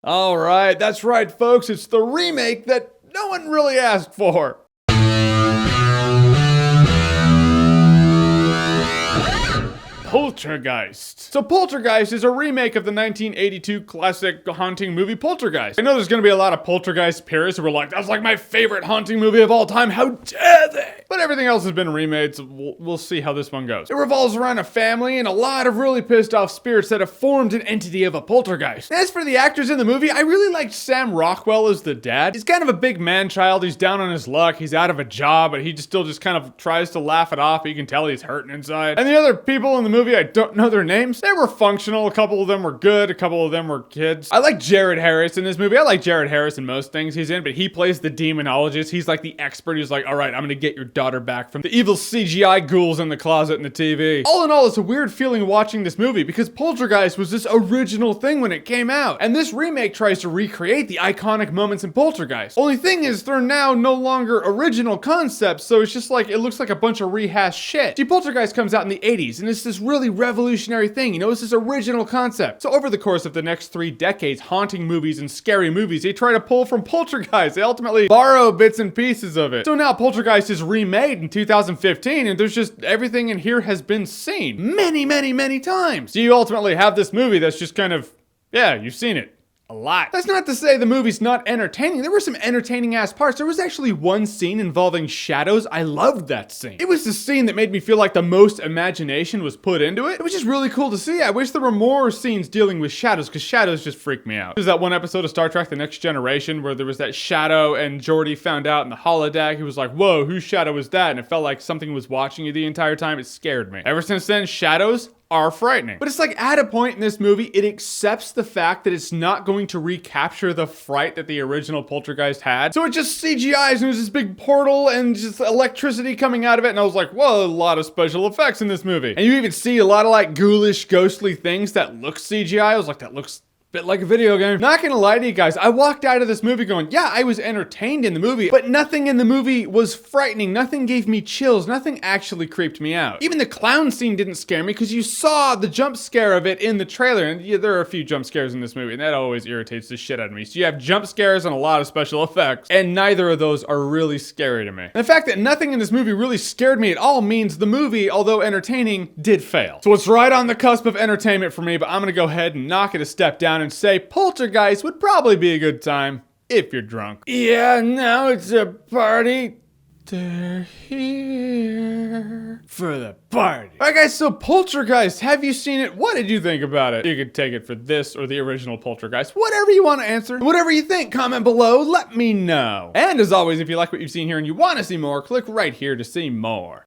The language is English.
All right, that's right, folks. It's the remake that no one really asked for. Poltergeist. So Poltergeist is a remake of the 1982 classic haunting movie Poltergeist. I know there's gonna be a lot of Poltergeist purists who are like, that's like my favorite haunting movie of all time, how dare they? But everything else has been remade, so we'll see how this one goes. It revolves around a family and a lot of really pissed off spirits that have formed an entity of a poltergeist. As for the actors in the movie, I really liked Sam Rockwell as the dad. He's kind of a big man-child, he's down on his luck, he's out of a job, but he still just kind of tries to laugh it off. You can tell he's hurting inside. And the other people in the movie, I don't know their names. They were functional. A couple of them were good. A couple of them were kids. I like Jared Harris in this movie. I like Jared Harris in most things he's in, but he plays the demonologist. He's like the expert. He's like, all right, I'm gonna get your daughter back from the evil CGI ghouls in the closet in the TV. All in all, it's a weird feeling watching this movie because Poltergeist was this original thing when it came out. And this remake tries to recreate the iconic moments in Poltergeist. Only thing is, they're now no longer original concepts, so it's just like, it looks like a bunch of rehashed shit. See, Poltergeist comes out in the 80s, and it's this really revolutionary thing, you know, it's this original concept. So over the course of the next 3 decades, haunting movies and scary movies, they try to pull from Poltergeist. They ultimately borrow bits and pieces of it. So now Poltergeist is remade in 2015, and there's just, everything in here has been seen many, many, many times. So you ultimately have this movie that's just kind of, yeah, you've seen it a lot. That's not to say the movie's not entertaining. There were some entertaining ass parts. There was actually one scene involving shadows. I loved that scene. It was the scene that made me feel like the most imagination was put into it. It was just really cool to see. I wish there were more scenes dealing with shadows, because shadows just freak me out. There's that one episode of Star Trek The Next Generation where there was that shadow and Geordi found out in the holodeck. He was like, whoa, whose shadow was that? And it felt like something was watching you the entire time. It scared me. Ever since then, shadows are frightening. But it's like at a point in this movie, it accepts the fact that it's not going to recapture the fright that the original Poltergeist had. So it just CGIs and there's this big portal and just electricity coming out of it. And I was like, whoa, a lot of special effects in this movie. And you even see a lot of like ghoulish, ghostly things that look CGI. I was like, that looks bit like a video game. Not gonna lie to you guys, I walked out of this movie going, yeah, I was entertained in the movie, but nothing in the movie was frightening. Nothing gave me chills. Nothing actually creeped me out. Even the clown scene didn't scare me because you saw the jump scare of it in the trailer. And yeah, there are a few jump scares in this movie, and that always irritates the shit out of me. So you have jump scares and a lot of special effects, and neither of those are really scary to me. And the fact that nothing in this movie really scared me at all means the movie, although entertaining, did fail. So it's right on the cusp of entertainment for me, but I'm gonna go ahead and knock it a step down and say Poltergeist would probably be a good time if you're drunk. Yeah, now it's a party. They're here for the party. Alright guys, so Poltergeist, have you seen it? What did you think about it? You could take it for this or the original Poltergeist. Whatever you want to answer. Whatever you think, comment below, let me know. And as always, if you like what you've seen here and you want to see more, click right here to see more.